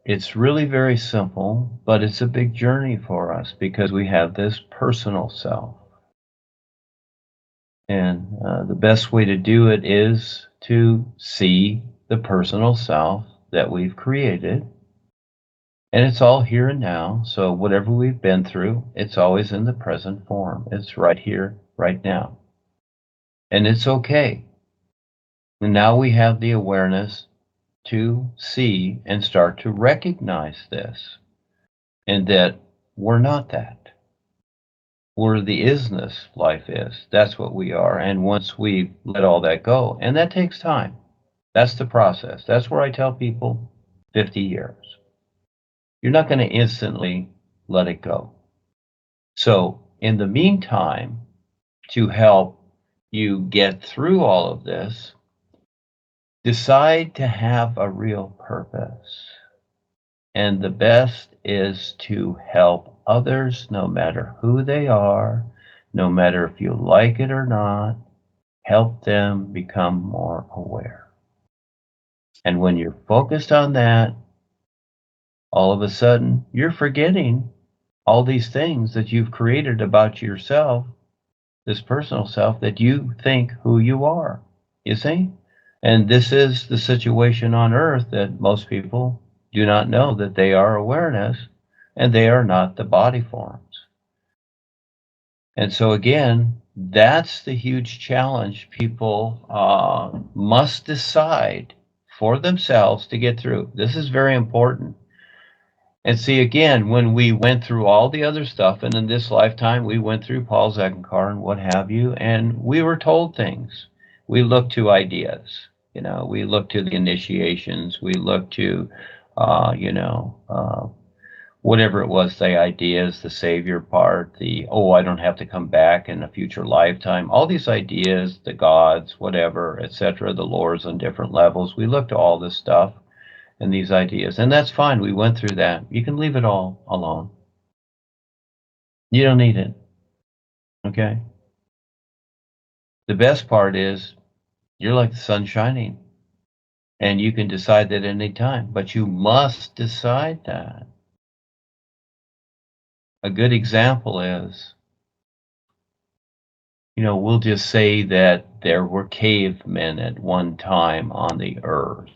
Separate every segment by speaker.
Speaker 1: It's really very simple, but it's a big journey for us because we have this personal self. And the best way to do it is to see the personal self that we've created. And it's all here and now. So whatever we've been through, it's always in the present form. It's right here, right now. And it's okay. And now we have the awareness to see and start to recognize this, and that we're not that. We're the isness life is. That's what we are. And once we let all that go, and that takes time. That's the process. That's where I tell people 50 years. You're not going to instantly let it go. So in the meantime, to help you get through all of this, decide to have a real purpose. And the best is to help others, no matter who they are, no matter if you like it or not, help them become more aware. And when you're focused on that, all of a sudden you're forgetting all these things that you've created about yourself, this personal self that you think who you are, you see? And this is the situation on earth that most people do not know, that they are awareness and they are not the body forms. And so again, that's the huge challenge people must decide for themselves to get through. This is very important. And see, again, when we went through all the other stuff, and in this lifetime, we went through Paul's Eckankar and what have you, and we were told things. We looked to ideas, we looked to the initiations, we looked to, whatever it was, the ideas, the savior part, I don't have to come back in a future lifetime, all these ideas, the gods, whatever, etc., the lords on different levels. We looked to all this stuff and these ideas. And that's fine. We went through that. You can leave it all alone. You don't need it. Okay? The best part is you're like the sun shining. And you can decide that at any time. But you must decide that. A good example is, we'll just say that there were cavemen at one time on the earth.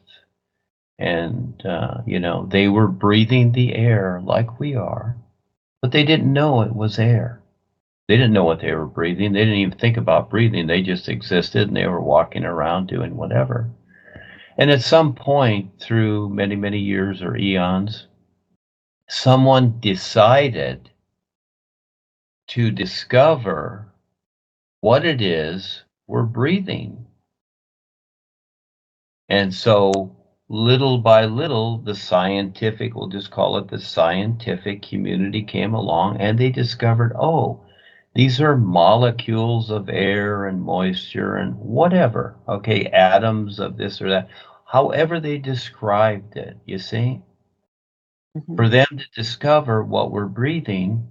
Speaker 1: And, they were breathing the air like we are, but they didn't know it was air. They didn't know what they were breathing. They didn't even think about breathing. They just existed and they were walking around doing whatever. And at some point through many, many years or eons, someone decided to discover what it is we're breathing. And so little by little, we'll just call it the scientific community came along and they discovered, these are molecules of air and moisture and whatever, okay, atoms of this or that, however they described it, you see?
Speaker 2: Mm-hmm.
Speaker 1: For them to discover what we're breathing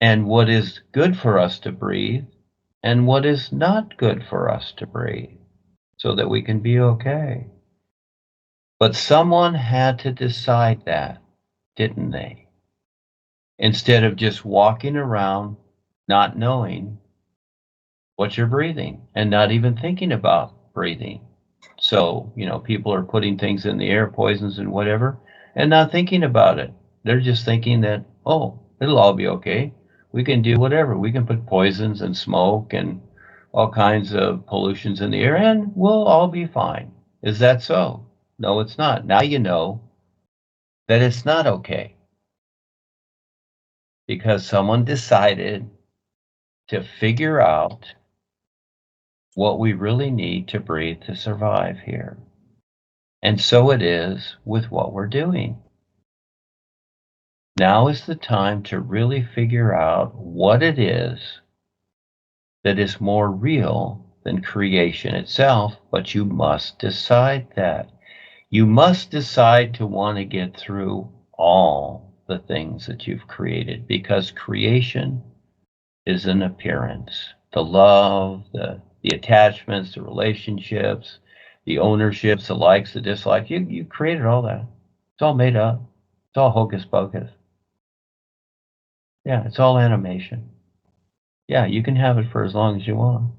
Speaker 1: and what is good for us to breathe and what is not good for us to breathe so that we can be okay. But someone had to decide that, didn't they? Instead of just walking around not knowing what you're breathing and not even thinking about breathing. So, people are putting things in the air, poisons and whatever, and not thinking about it. They're just thinking that, it'll all be okay. We can do whatever. We can put poisons and smoke and all kinds of pollutions in the air and we'll all be fine. Is that so? No, it's not. Now you know that it's not okay because someone decided to figure out what we really need to breathe to survive here. And so it is with what we're doing. Now is the time to really figure out what it is that is more real than creation itself, but you must decide that. You must decide to want to get through all the things that you've created because creation is an appearance. The love, the attachments, the relationships, the ownerships, the likes, the dislikes, you created all that. It's all made up. It's all hocus pocus. Yeah, it's all animation. Yeah, you can have it for as long as you want.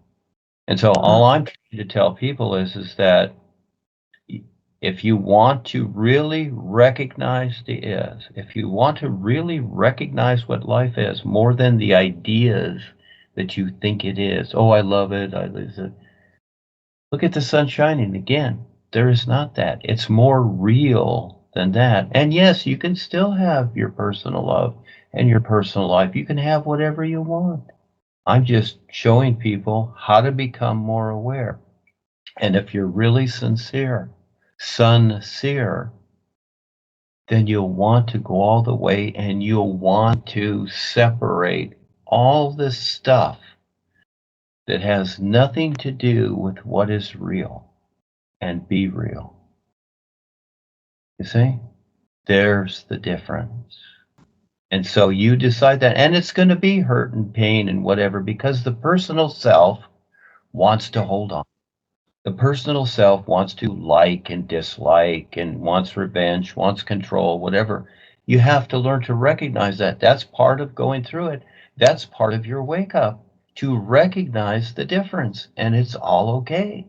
Speaker 1: And so all I'm trying to tell people is that if you want to really recognize the is, if you want to really recognize what life is more than the ideas that you think it is, oh, I love it, I lose it. Look at the sun shining again. There is not that. It's more real than that. And yes, you can still have your personal love and your personal life. You can have whatever you want. I'm just showing people how to become more aware. And if you're really sincere, then you'll want to go all the way and you'll want to separate all this stuff that has nothing to do with what is real and be real. You see? There's the difference. And so you decide that, and it's going to be hurt and pain and whatever, because the personal self wants to hold on. The personal self wants to like and dislike and wants revenge, wants control, whatever. You have to learn to recognize that. That's part of going through it. That's part of your wake up, to recognize the difference, and it's all okay.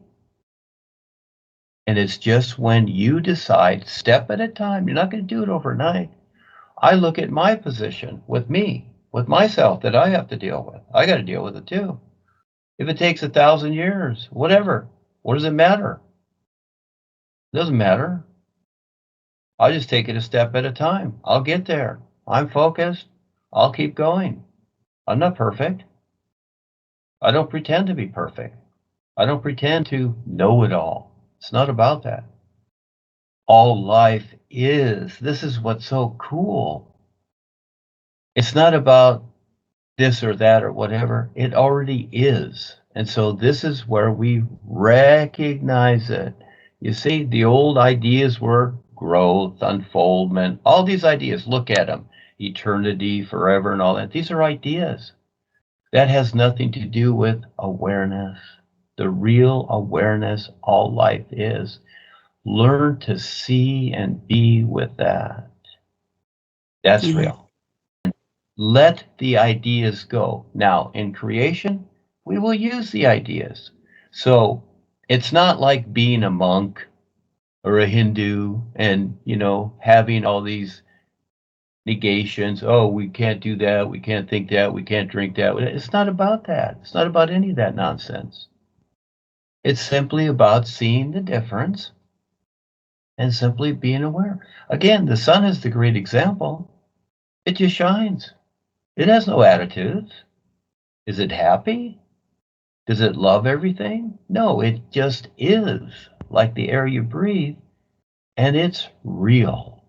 Speaker 1: And it's just when you decide, step at a time, you're not going to do it overnight. I look at my position with me, with myself that I have to deal with. I got to deal with it too. If it takes 1,000 years, whatever, what does it matter? It doesn't matter. I'll just take it a step at a time. I'll get there. I'm focused. I'll keep going. I'm not perfect. I don't pretend to be perfect. I don't pretend to know it all. It's not about that. All life is. This is what's so cool. It's not about this or that or whatever. It already is. And so this is where we recognize it. You see, the old ideas were growth, unfoldment, all these ideas. Look at them. Eternity, forever, and all that. These are ideas. That has nothing to do with awareness. The real awareness all life is. Learn to see and be with that. That's real. Let the ideas go. Now, in creation, we will use the ideas. So it's not like being a monk or a Hindu and, having all these negations. Oh, we can't do that. We can't think that. We can't drink that. It's not about that. It's not about any of that nonsense. It's simply about seeing the difference and simply being aware. Again, the sun is the great example. It just shines. It has no attitudes. Is it happy? Does it love everything? No, it just is, like the air you breathe, and it's real.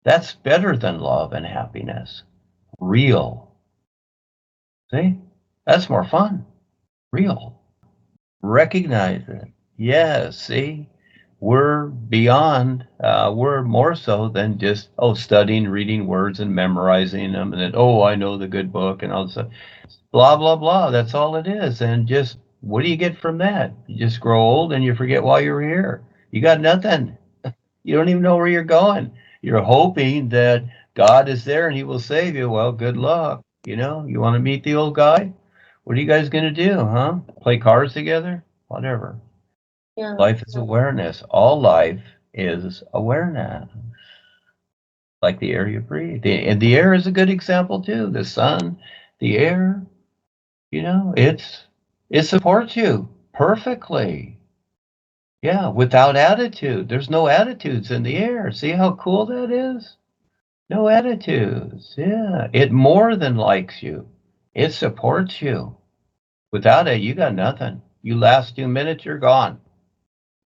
Speaker 1: That's better than love and happiness. Real. See? That's more fun. Real. Recognize it. Yes, see? We're beyond, we're more so than just, studying, reading words and memorizing them, and then, I know the good book and all this stuff. Blah, blah, blah. That's all it is. And just, what do you get from that? You just grow old and you forget why you were here. You got nothing. You don't even know where you're going. You're hoping that God is there and he will save you. Well, good luck. You want to meet the old guy? What are you guys going to do, huh? Play cards together? Whatever. Yeah. Life is awareness. All life is awareness. Like the air you breathe. And the air is a good example too. The sun, the air, it supports you perfectly. Yeah, without attitude. There's no attitudes in the air. See how cool that is? No attitudes. Yeah. It more than likes you. It supports you. Without it, you got nothing. You last 2 minutes, you're gone.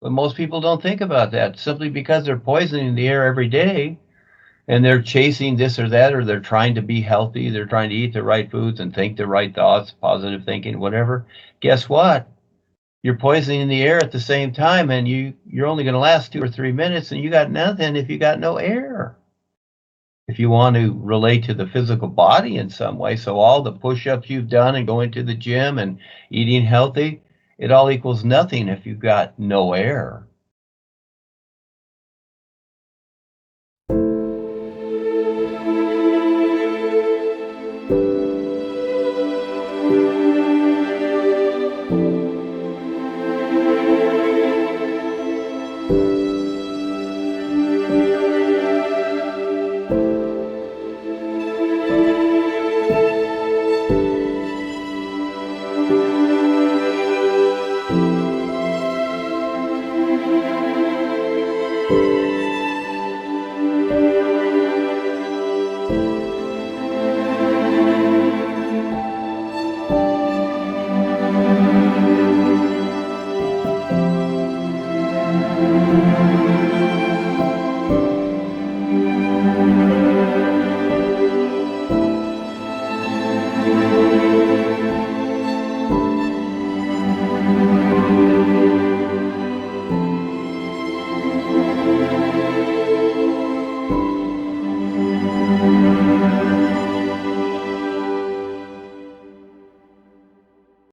Speaker 1: But most people don't think about that simply because they're poisoning the air every day and they're chasing this or that, or they're trying to be healthy. They're trying to eat the right foods and think the right thoughts, positive thinking, whatever. Guess what? You're poisoning the air at the same time, and you're only going to last 2 or 3 minutes, and you got nothing if you got no air. If you want to relate to the physical body in some way, so all the push-ups you've done and going to the gym and eating healthy, it all equals nothing if you've got no air.